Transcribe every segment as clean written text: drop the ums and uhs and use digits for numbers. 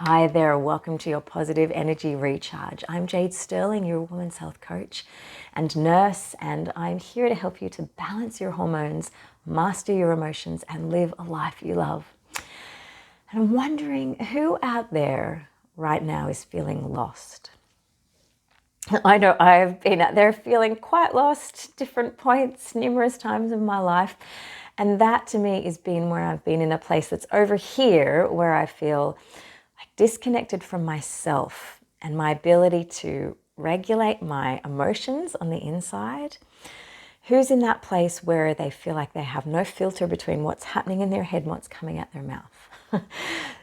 Hi there, welcome to your Positive Energy Recharge. I'm Jade Sterling, your women's health coach and nurse, and I'm here to help you to balance your hormones, master your emotions, and live a life you love. And I'm wondering who out there right now is feeling lost. I know I've been out there feeling quite lost, different points, numerous times in my life. And that to me has been where I've been in a place that's over here where I feel disconnected from myself and my ability to regulate my emotions on the inside. Who's in that place where they feel like they have no filter between what's happening in their head and what's coming out their mouth?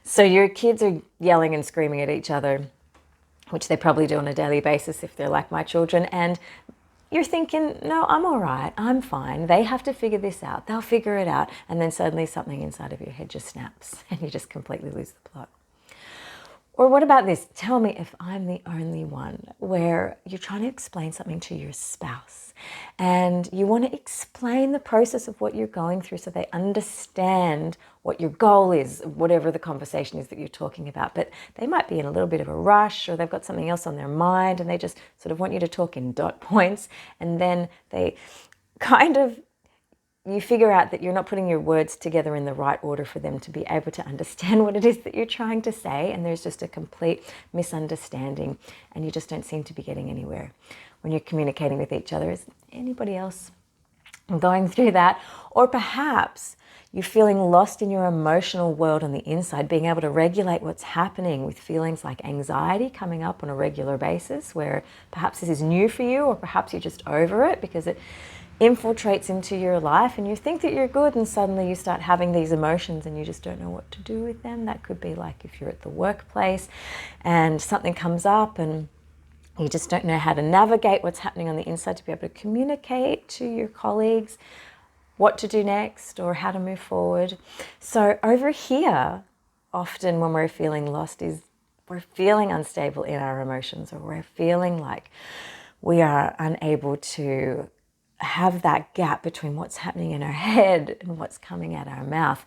So your kids are yelling and screaming at each other, which they probably do on a daily basis if they're like my children, and you're thinking, no, I'm all right, I'm fine. They have to figure this out. They'll figure it out. And then suddenly something inside of your head just snaps and you just completely lose the plot. Or what about this? Tell me if I'm the only one where you're trying to explain something to your spouse and you want to explain the process of what you're going through so they understand what your goal is, whatever the conversation is that you're talking about. But they might be in a little bit of a rush or they've got something else on their mind and they just sort of want you to talk in dot points, and then they you figure out that you're not putting your words together in the right order for them to be able to understand what it is that you're trying to say, and there's just a complete misunderstanding and you just don't seem to be getting anywhere when you're communicating with each other. Is anybody else going through that? Or perhaps you're feeling lost in your emotional world on the inside, being able to regulate what's happening with feelings like anxiety coming up on a regular basis, where perhaps this is new for you, or perhaps you're just over it because it infiltrates into your life and you think that you're good and suddenly you start having these emotions and you just don't know what to do with them. That could be like if you're at the workplace and something comes up and you just don't know how to navigate what's happening on the inside to be able to communicate to your colleagues what to do next or how to move forward. So over here, often when we're feeling lost is we're feeling unstable in our emotions, or we're feeling like we are unable to have that gap between what's happening in our head and what's coming out our mouth.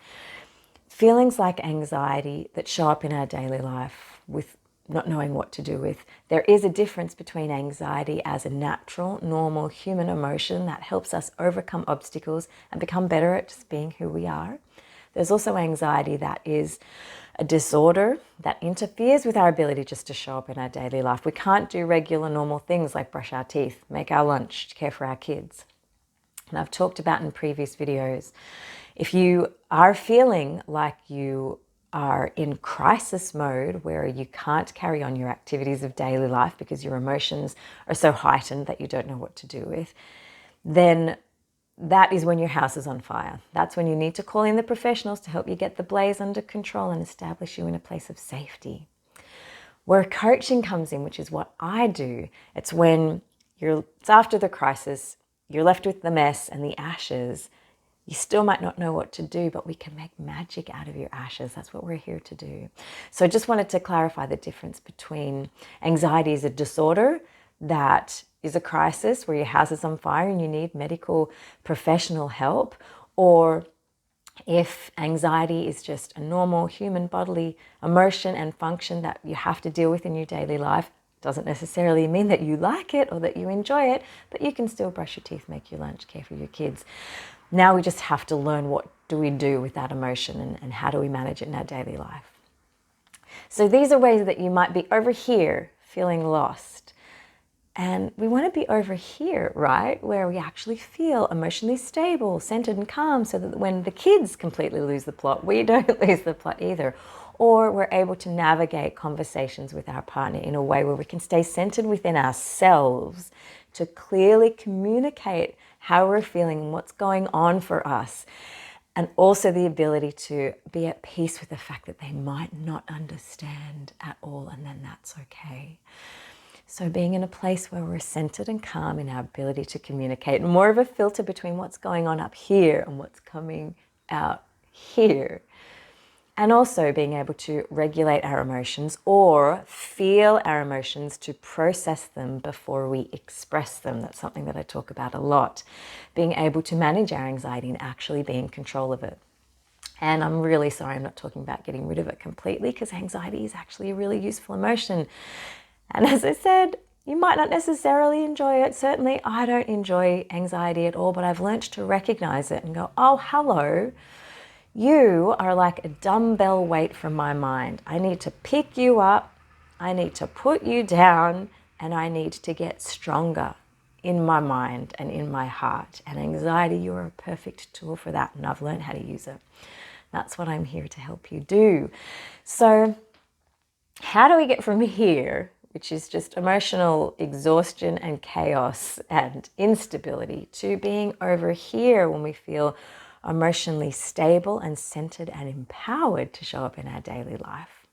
Feelings like anxiety that show up in our daily life with not knowing what to do with. There is a difference between anxiety as a natural, normal human emotion that helps us overcome obstacles and become better at just being who we are. There's also anxiety that is a disorder that interferes with our ability just to show up in our daily life. We can't do regular normal things like brush our teeth, make our lunch, care for our kids. And I've talked about in previous videos, if you are feeling like you are in crisis mode where you can't carry on your activities of daily life because your emotions are so heightened that you don't know what to do with, then that is when your house is on fire. That's when you need to call in the professionals to help you get the blaze under control and establish you in a place of safety. Where coaching comes in, which is what I do, it's when it's after the crisis, you're left with the mess and the ashes. You still might not know what to do, but we can make magic out of your ashes. That's what we're here to do. So I just wanted to clarify the difference between anxiety as a disorder that is a crisis where your house is on fire and you need medical professional help, or if anxiety is just a normal human bodily emotion and function that you have to deal with in your daily life. Doesn't necessarily mean that you like it or that you enjoy it, but you can still brush your teeth, make your lunch, care for your kids. Now we just have to learn what do we do with that emotion and how do we manage it in our daily life. So these are ways that you might be over here feeling lost. And we want to be over here, right, where we actually feel emotionally stable, centered and calm, so that when the kids completely lose the plot, we don't lose the plot either. Or we're able to navigate conversations with our partner in a way where we can stay centered within ourselves to clearly communicate how we're feeling and what's going on for us. And also the ability to be at peace with the fact that they might not understand at all, and then that's okay. So being in a place where we're centered and calm in our ability to communicate, more of a filter between what's going on up here and what's coming out here. And also being able to regulate our emotions or feel our emotions to process them before we express them. That's something that I talk about a lot. Being able to manage our anxiety and actually be in control of it. And I'm really sorry I'm not talking about getting rid of it completely, because anxiety is actually a really useful emotion. And as I said, you might not necessarily enjoy it. Certainly I don't enjoy anxiety at all, but I've learned to recognize it and go, oh, hello, you are like a dumbbell weight from my mind. I need to pick you up, I need to put you down, and I need to get stronger in my mind and in my heart. And anxiety, you're a perfect tool for that, and I've learned how to use it. That's what I'm here to help you do. So how do we get from here, which is just emotional exhaustion and chaos and instability, to being over here when we feel emotionally stable and centered and empowered to show up in our daily life?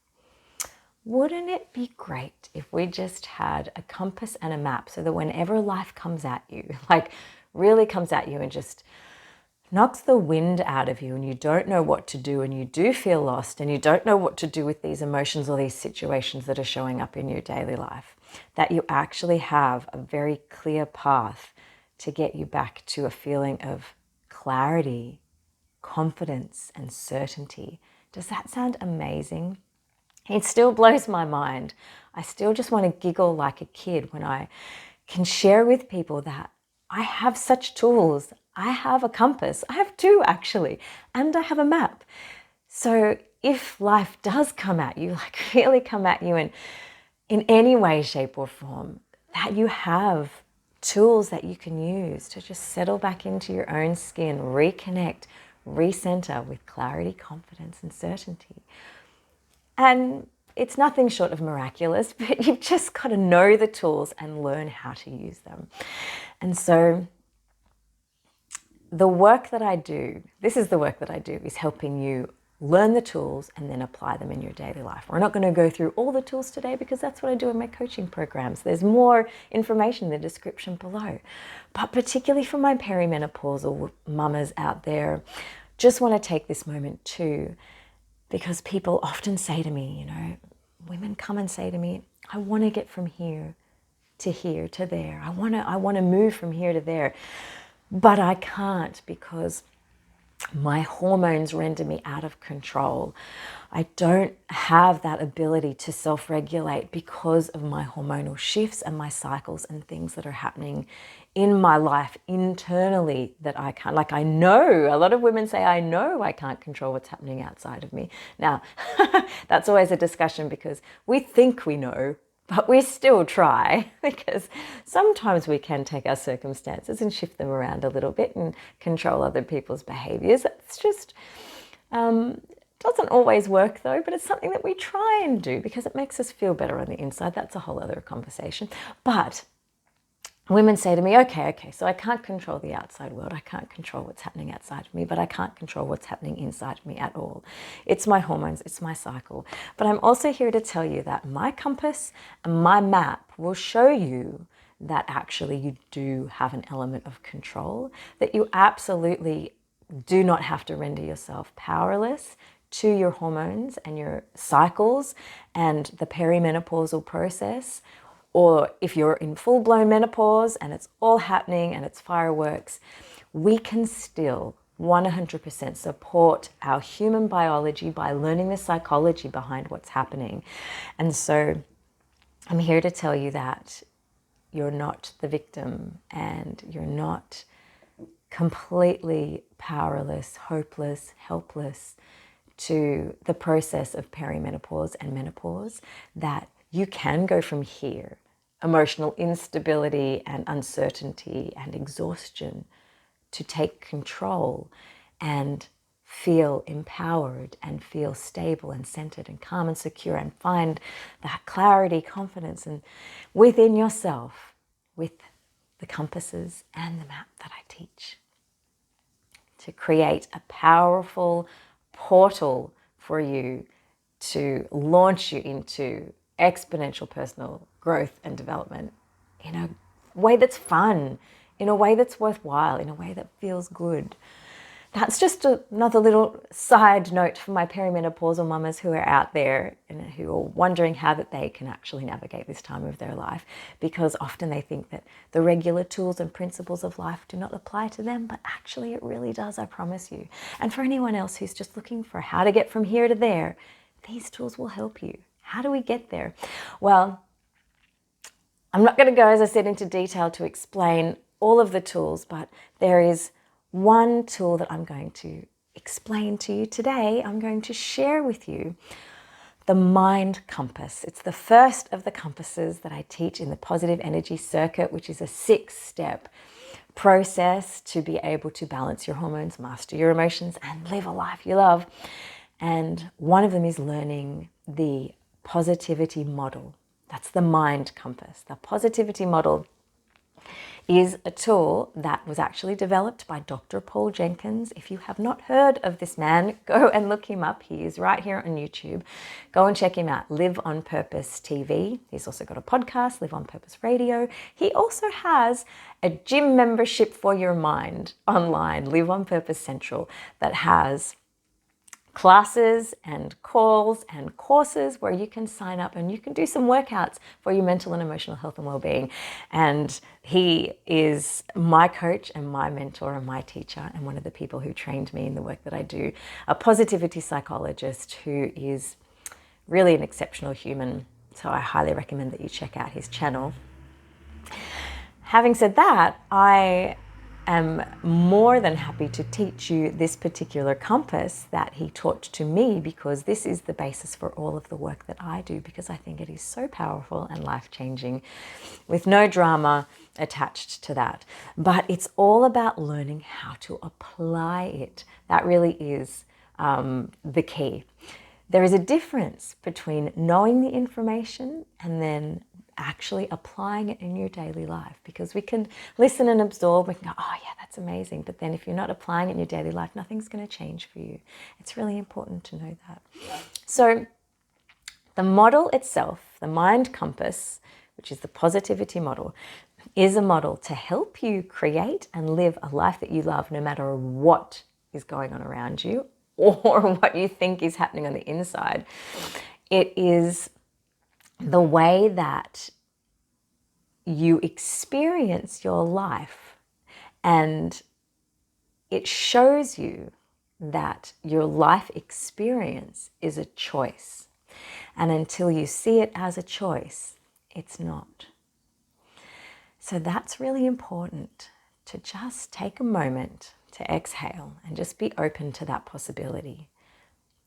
Wouldn't it be great if we just had a compass and a map, so that whenever life comes at you, like really comes at you and just knocks the wind out of you, and you don't know what to do, and you do feel lost, and you don't know what to do with these emotions or these situations that are showing up in your daily life, that you actually have a very clear path to get you back to a feeling of clarity, confidence, and certainty. Does that sound amazing? It still blows my mind. I still just want to giggle like a kid when I can share with people that I have such tools. I have a compass. I have two actually, and I have a map. So if life does come at you, like really come at you in any way, shape or form, that you have tools that you can use to just settle back into your own skin, reconnect, recenter with clarity, confidence, and certainty. And it's nothing short of miraculous, but you've just got to know the tools and learn how to use them. And so the work that I do, this is the work that I do, is helping you learn the tools and then apply them in your daily life. We're not going to go through all the tools today, because that's what I do in my coaching programs. There's more information in the description below. But particularly for my perimenopausal mamas out there, just want to take this moment too, because people often say to me, women come and say to me, I want to get from here to there. I want to move from here to there, but I can't because my hormones render me out of control. I don't have that ability to self-regulate because of my hormonal shifts and my cycles and things that are happening in my life internally that I can't. Like, I know, a lot of women say, I know I can't control what's happening outside of me. Now, that's always a discussion, because we think we know, but we still try, because sometimes we can take our circumstances and shift them around a little bit and control other people's behaviors. It's just, doesn't always work though, but it's something that we try and do because it makes us feel better on the inside. That's a whole other conversation. But women say to me, okay, so I can't control the outside world. I can't control what's happening outside of me, but I can't control what's happening inside of me at all. It's my hormones, it's my cycle. But I'm also here to tell you that my compass and my map will show you that actually you do have an element of control, that you absolutely do not have to render yourself powerless to your hormones and your cycles and the perimenopausal process. Or if you're in full-blown menopause and it's all happening and it's fireworks, we can still 100% support our human biology by learning the psychology behind what's happening. And so I'm here to tell you that you're not the victim, and you're not completely powerless, hopeless, helpless to the process of perimenopause and menopause, that you can go from here, emotional instability and uncertainty and exhaustion, to take control and feel empowered and feel stable and centered and calm and secure, and find that clarity, confidence, and within yourself with the compasses and the map that I teach, to create a powerful portal for you to launch you into exponential personal growth and development in a way that's fun, in a way that's worthwhile, in a way that feels good. that's just another little side note for my perimenopausal mamas who are out there and who are wondering how that they can actually navigate this time of their life, because often they think that the regular tools and principles of life do not apply to them, but actually it really does, I promise you. And for anyone else who's just looking for how to get from here to there, these tools will help you. How do we get there? Well, I'm not going to go, as I said, into detail to explain all of the tools, but there is one tool that I'm going to explain to you today. I'm going to share with you the mind compass. It's the first of the compasses that I teach in the positive energy circuit, which is a 6-step process to be able to balance your hormones, master your emotions, and live a life you love. And one of them is learning the positivity model. That's the mind compass. The positivity model is a tool that was actually developed by Dr. Paul Jenkins. If you have not heard of this man, go and look him up. He is right here on YouTube. Go and check him out. Live on Purpose TV. He's also got a podcast, Live on Purpose Radio. He also has a gym membership for your mind online, Live on Purpose Central, that has classes and calls and courses where you can sign up and you can do some workouts for your mental and emotional health and well-being. And he is my coach and my mentor and my teacher and one of the people who trained me in the work that I do, a positivity psychologist who is really an exceptional human. So I highly recommend that you check out his channel. Having said that, I am more than happy to teach you this particular compass that he taught to me, because this is the basis for all of the work that I do, because I think it is so powerful and life-changing with no drama attached to that. But it's all about learning how to apply it. That really is the key. There is a difference between knowing the information and then actually applying it in your daily life, because we can listen and absorb. We can go, oh yeah, that's amazing. But then if you're not applying it in your daily life, nothing's going to change for you. It's really important to know that. So the model itself, the mind compass, which is the positivity model, is a model to help you create and live a life that you love, no matter what is going on around you or what you think is happening on the inside. It is the way that you experience your life, and it shows you that your life experience is a choice. And until you see it as a choice, it's not. So that's really important, to just take a moment to exhale and just be open to that possibility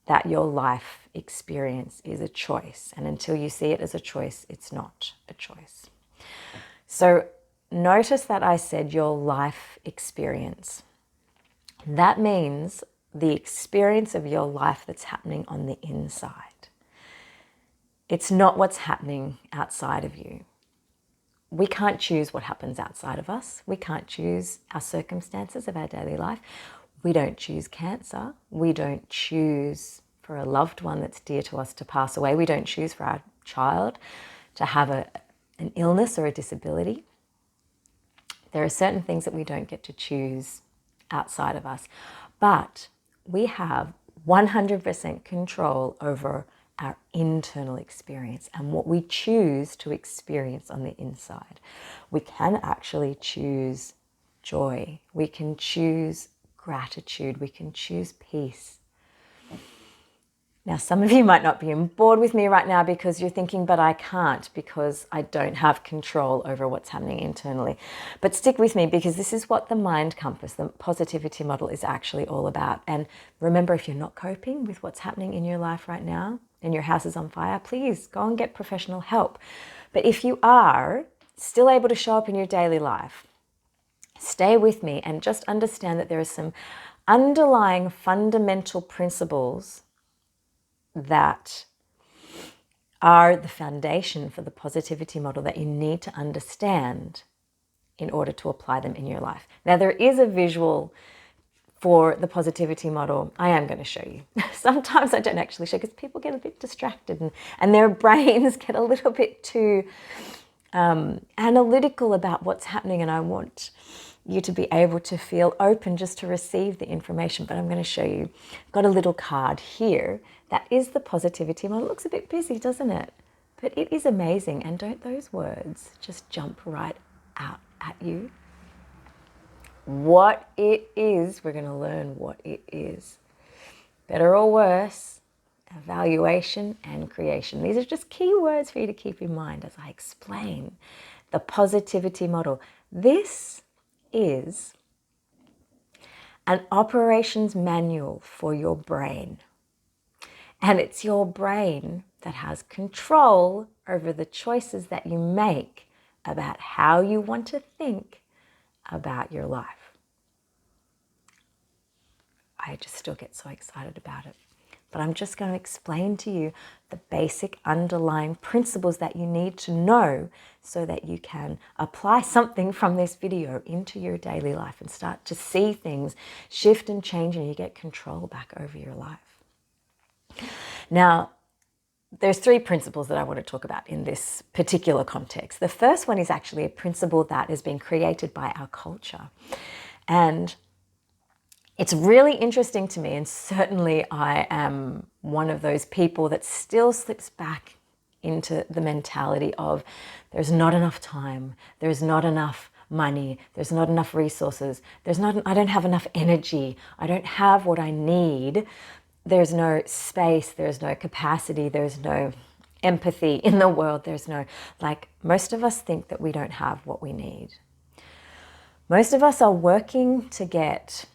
that your life experience is a choice. And until you see it as a choice, it's not a choice. So notice that I said your life experience. That means the experience of your life that's happening on the inside. It's not what's happening outside of you. We can't choose what happens outside of us. We can't choose our circumstances of our daily life. We don't choose cancer. We don't choose for a loved one that's dear to us to pass away. We don't choose for our child to have an illness or a disability. There are certain things that we don't get to choose outside of us, but we have 100% control over our internal experience and what we choose to experience on the inside. We can actually choose joy. We can choose gratitude. We can choose peace. Now, some of you might not be on board with me right now because you're thinking, but I can't because I don't have control over what's happening internally. But stick with me, because this is what the mind compass, the positivity model, is actually all about. And remember, if you're not coping with what's happening in your life right now and your house is on fire, please go and get professional help. But if you are still able to show up in your daily life, stay with me and just understand that there are some underlying fundamental principles that are the foundation for the positivity model that you need to understand in order to apply them in your life. Now, there is a visual for the positivity model. I am going to show you. Sometimes I don't actually show because people get a bit distracted and their brains get a little bit too analytical about what's happening, and I want you to be able to feel open just to receive the information. But I'm going to show you. I've got a little card here that is the positivity model. It looks a bit busy, doesn't it? But it is amazing. And don't those words just jump right out at you? What it is, we're going to learn what it is. Better or worse, evaluation and creation. These are just key words for you to keep in mind as I explain the positivity model. This is an operations manual for your brain. And it's your brain that has control over the choices that you make about how you want to think about your life. I just still get so excited about it. But I'm just going to explain to you the basic underlying principles that you need to know so that you can apply something from this video into your daily life and start to see things shift and change, and you get control back over your life. Now, there's 3 principles that I want to talk about in this particular context. The first one is actually a principle that has been created by our culture. And it's really interesting to me, and certainly I am one of those people that still slips back into the mentality of there's not enough time, there's not enough money, there's not enough resources, I don't have enough energy, I don't have what I need, there's no space, there's no capacity, there's no empathy in the world, there's no, most of us think that we don't have what we need. Most of us are working to get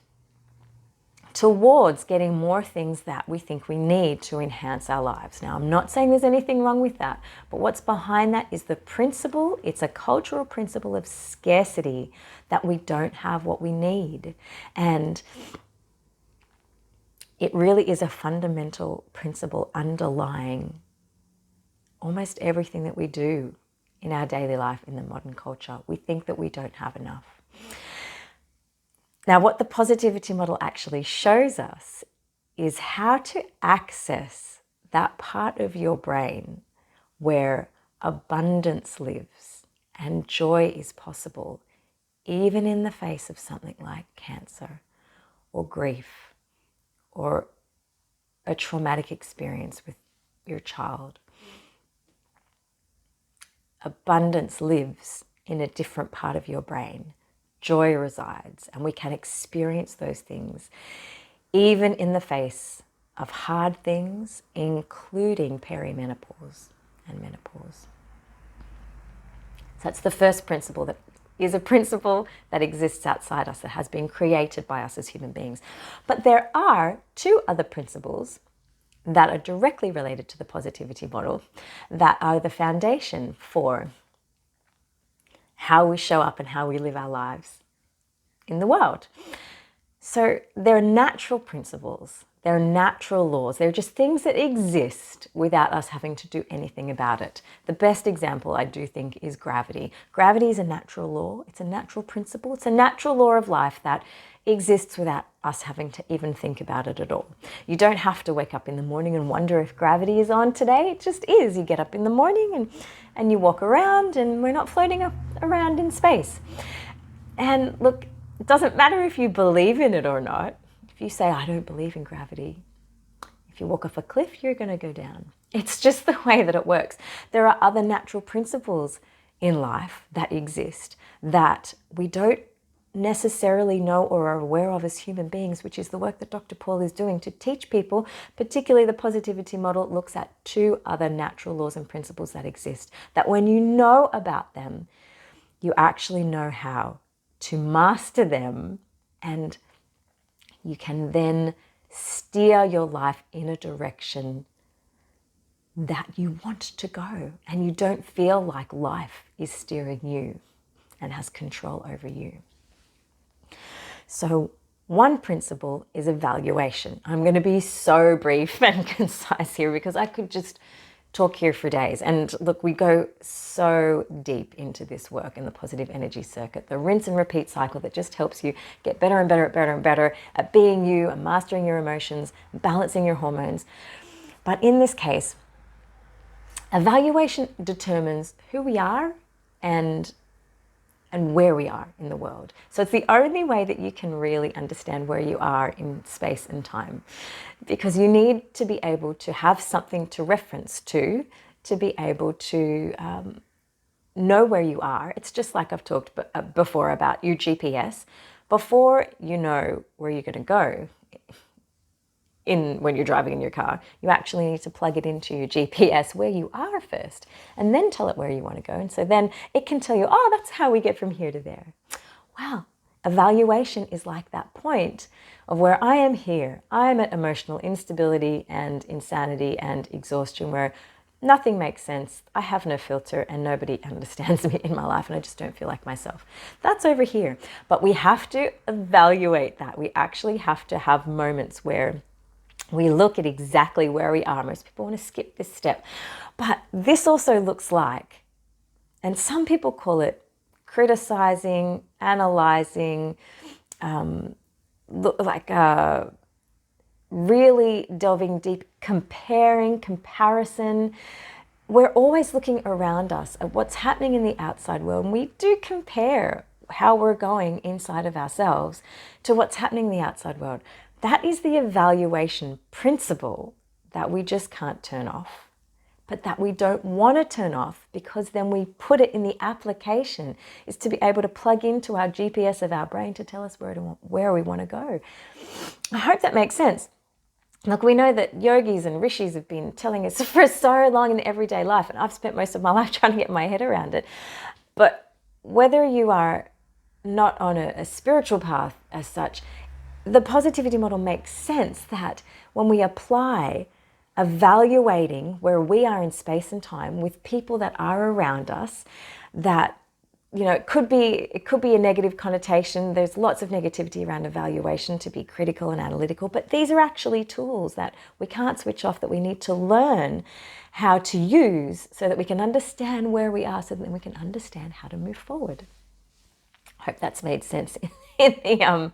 towards getting more things that we think we need to enhance our lives. Now, I'm not saying there's anything wrong with that, but what's behind that is the principle, it's a cultural principle of scarcity, that we don't have what we need. And it really is a fundamental principle underlying almost everything that we do in our daily life in the modern culture. We think that we don't have enough. Now, what the positivity model actually shows us is how to access that part of your brain where abundance lives and joy is possible, even in the face of something like cancer or grief or a traumatic experience with your child. Abundance lives in a different part of your brain. Joy resides, and we can experience those things even in the face of hard things, including perimenopause and menopause. So that's the first principle, that is a principle that exists outside us, that has been created by us as human beings. But there are 2 other principles that are directly related to the positivity model that are the foundation for how we show up and how we live our lives in the world. So they're natural principles, they're natural laws, they're just things that exist without us having to do anything about it. The best example, I do think, is gravity. Gravity is a natural law, it's a natural principle, it's a natural law of life that exists without us having to even think about it at all. You don't have to wake up in the morning and wonder if gravity is on today. It just is. You get up in the morning and you walk around, and we're not floating around in space. And look, it doesn't matter if you believe in it or not. If you say, I don't believe in gravity, if you walk off a cliff, you're going to go down. It's just the way that it works. There are other natural principles in life that exist that we don't necessarily know or are aware of as human beings, which is the work that Dr. Paul is doing to teach people. Particularly the positivity model looks at 2 other natural laws and principles that exist, that when you know about them, you actually know how to master them, and you can then steer your life in a direction that you want to go, and you don't feel like life is steering you and has control over you. So one principle is evaluation. I'm going to be so brief and concise here because I could just talk here for days. And look, we go so deep into this work in the positive energy circuit, the rinse and repeat cycle that just helps you get better and better at being you and mastering your emotions, balancing your hormones. But in this case, evaluation determines who we are and and where we are in the world. So it's the only way that you can really understand where you are in space and time, because you need to be able to have something to reference to be able to know where you are. It's just like I've talked before about your GPS. Before you know where you're going to go when you're driving in your car, you actually need to plug it into your GPS where you are first, and then tell it where you want to go. And so then it can tell you, oh, that's how we get from here to there. Wow. Evaluation is like that point of where I am here. I am at emotional instability and insanity and exhaustion, where nothing makes sense. I have no filter and nobody understands me in my life, and I just don't feel like myself. That's over here. But we have to evaluate that. We actually have to have moments where we look at exactly where we are. Most people want to skip this step. But this also looks like, and some people call it criticizing, analyzing, really delving deep, comparison. We're always looking around us at what's happening in the outside world, and we do compare how we're going inside of ourselves to what's happening in the outside world. That is the evaluation principle that we just can't turn off, but that we don't want to turn off, because then we put it in the application, is to be able to plug into our GPS of our brain to tell us where we want to go. I hope that makes sense. Look, we know that yogis and rishis have been telling us for so long in everyday life, and I've spent most of my life trying to get my head around it. But whether you are not on a spiritual path as such, the positivity model makes sense that when we apply evaluating where we are in space and time with people that are around us, that, you know, it could be a negative connotation. There's lots of negativity around evaluation, to be critical and analytical, but these are actually tools that we can't switch off, that we need to learn how to use so that we can understand where we are, so that we can understand how to move forward. I hope that's made sense in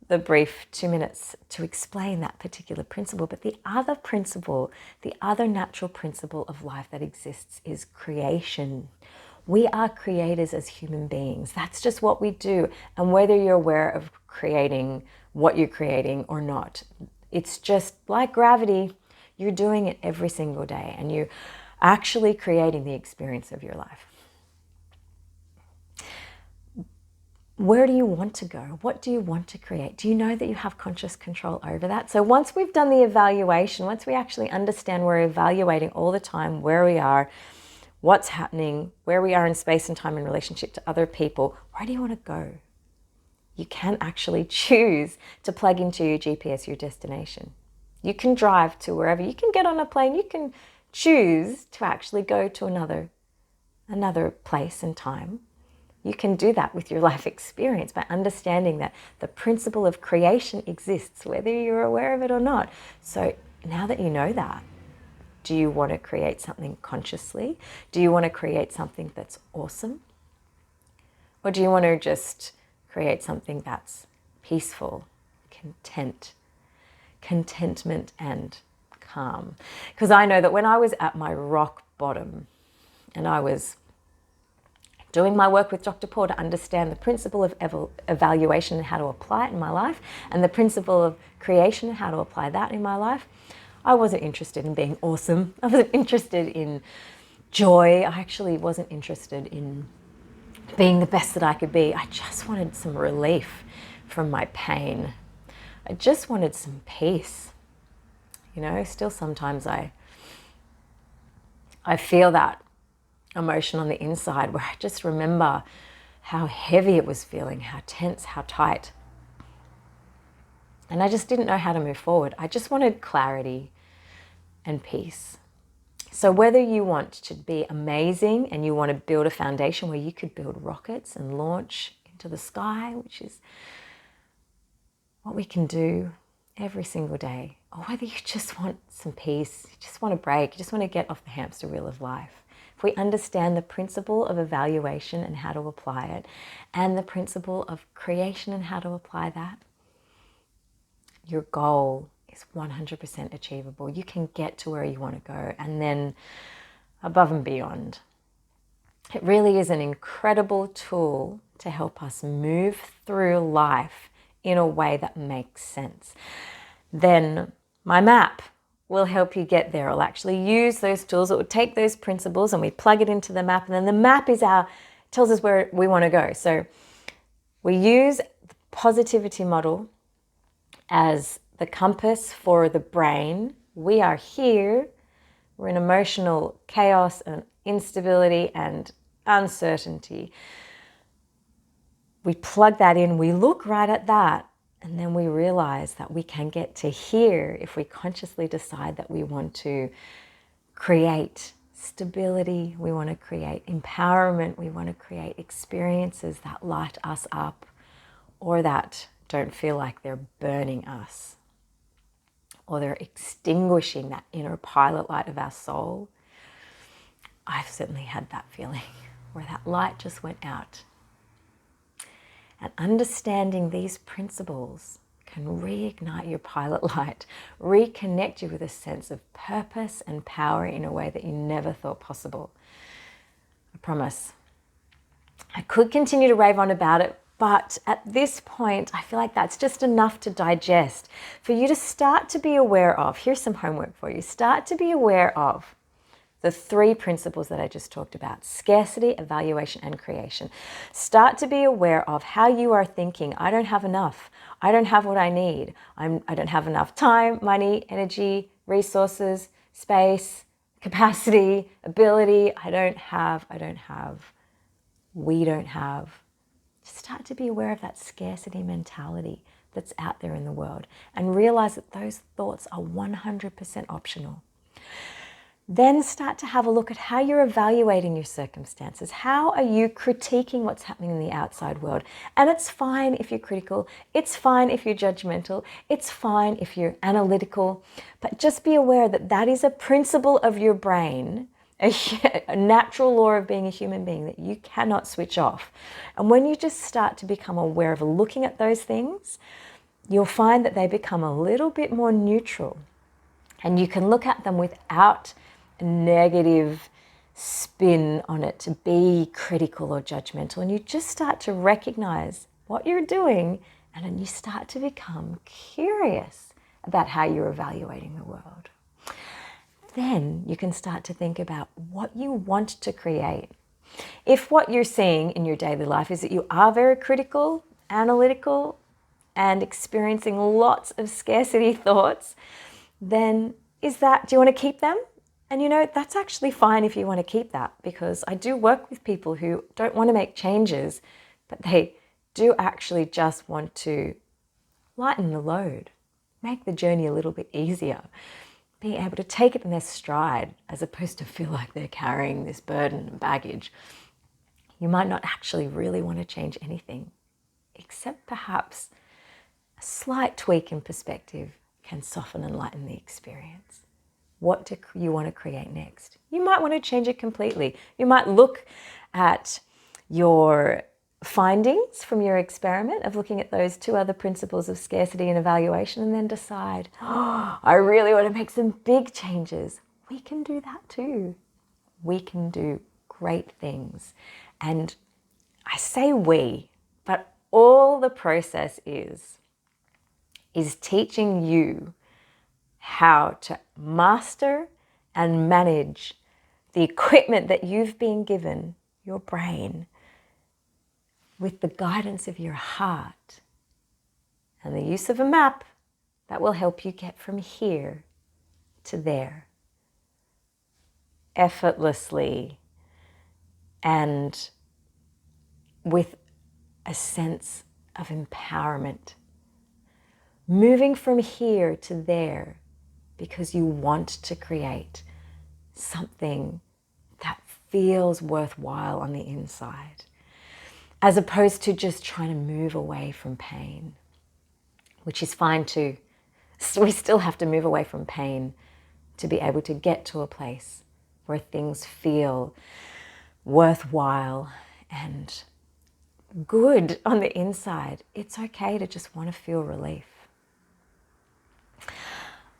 the brief 2 minutes to explain that particular principle. But the other principle, the other natural principle of life that exists, is creation. We are creators as human beings. That's just what we do. And whether you're aware of creating what you're creating or not, it's just like gravity. You're doing it every single day, and you're actually creating the experience of your life. Where do you want to go? What do you want to create? Do you know that you have conscious control over that? So once we've done the evaluation, once we actually understand we're evaluating all the time where we are, what's happening, where we are in space and time in relationship to other people, where do you want to go? You can actually choose to plug into your GPS, your destination. You can drive to wherever. You can get on a plane. You can choose to actually go to another place and time. You can do that with your life experience by understanding that the principle of creation exists, whether you're aware of it or not. So now that you know that, do you want to create something consciously? Do you want to create something that's awesome? Or do you want to just create something that's peaceful, contentment and calm? Because I know that when I was at my rock bottom and I was doing my work with Dr. Paul to understand the principle of evaluation and how to apply it in my life, and the principle of creation and how to apply that in my life, I wasn't interested in being awesome. I wasn't interested in joy. I actually wasn't interested in being the best that I could be. I just wanted some relief from my pain. I just wanted some peace. You know, still sometimes I feel that emotion on the inside, where I just remember how heavy it was feeling, how tense, how tight. And I just didn't know how to move forward. I just wanted clarity and peace. So whether you want to be amazing and you want to build a foundation where you could build rockets and launch into the sky, which is what we can do every single day, or whether you just want some peace, you just want a break, you just want to get off the hamster wheel of life. If we understand the principle of evaluation and how to apply it, and the principle of creation and how to apply that, your goal is 100% achievable. You can get to where you want to go, and then above and beyond. It really is an incredible tool to help us move through life in a way that makes sense. Then my map will help you get there. I'll actually use those tools. It would take those principles and we plug it into the map, and then the map tells us where we want to go. So we use the positivity model as the compass for the brain. We are here. We're in emotional chaos and instability and uncertainty. We plug that in, we look right at that, and then we realize that we can get to here if we consciously decide that we want to create stability, we want to create empowerment, we want to create experiences that light us up or that don't feel like they're burning us or they're extinguishing that inner pilot light of our soul. I've certainly had that feeling where that light just went out. And understanding these principles can reignite your pilot light, reconnect you with a sense of purpose and power in a way that you never thought possible. I promise. I could continue to rave on about it, but at this point, I feel like that's just enough to digest for you to start to be aware of. Here's some homework for you. Start to be aware of the 3 principles that I just talked about: scarcity, evaluation, and creation. Start to be aware of how you are thinking. I don't have enough. I don't have what I need. I don't have enough time, money, energy, resources, space, capacity, ability. I don't have. We don't have. Start to be aware of that scarcity mentality that's out there in the world and realize that those thoughts are 100% optional. Then start to have a look at how you're evaluating your circumstances. How are you critiquing what's happening in the outside world? And it's fine if you're critical. It's fine if you're judgmental. It's fine if you're analytical. But just be aware that that is a principle of your brain, a natural law of being a human being that you cannot switch off. And when you just start to become aware of looking at those things, you'll find that they become a little bit more neutral. And you can look at them without negative spin on it to be critical or judgmental, and you just start to recognize what you're doing, and then you start to become curious about how you're evaluating the world. Then you can start to think about what you want to create. If what you're seeing in your daily life is that you are very critical, analytical, and experiencing lots of scarcity thoughts, then do you want to keep them? And that's actually fine if you want to keep that, because I do work with people who don't want to make changes, but they do actually just want to lighten the load, make the journey a little bit easier, being able to take it in their stride as opposed to feel like they're carrying this burden and baggage. You might not actually really want to change anything, except perhaps a slight tweak in perspective can soften and lighten the experience. What do you want to create next? You might want to change it completely. You might look at your findings from your experiment of looking at those 2 other principles of scarcity and evaluation and then decide, I really want to make some big changes. We can do that too. We can do great things. And I say we, but all the process is teaching you how to master and manage the equipment that you've been given, your brain, with the guidance of your heart and the use of a map that will help you get from here to there effortlessly and with a sense of empowerment. Moving from here to there because you want to create something that feels worthwhile on the inside, as opposed to just trying to move away from pain, which is fine too. We still have to move away from pain to be able to get to a place where things feel worthwhile and good on the inside. It's okay to just want to feel relief.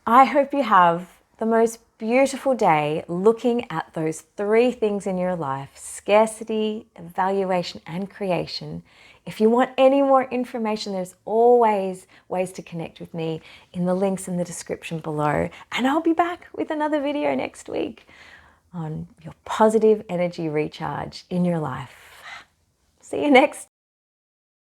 I hope you have the most beautiful day looking at those 3 things in your life: scarcity, evaluation, and creation. If you want any more information, there's always ways to connect with me in the links in the description below. And I'll be back with another video next week on your positive energy recharge in your life. See you next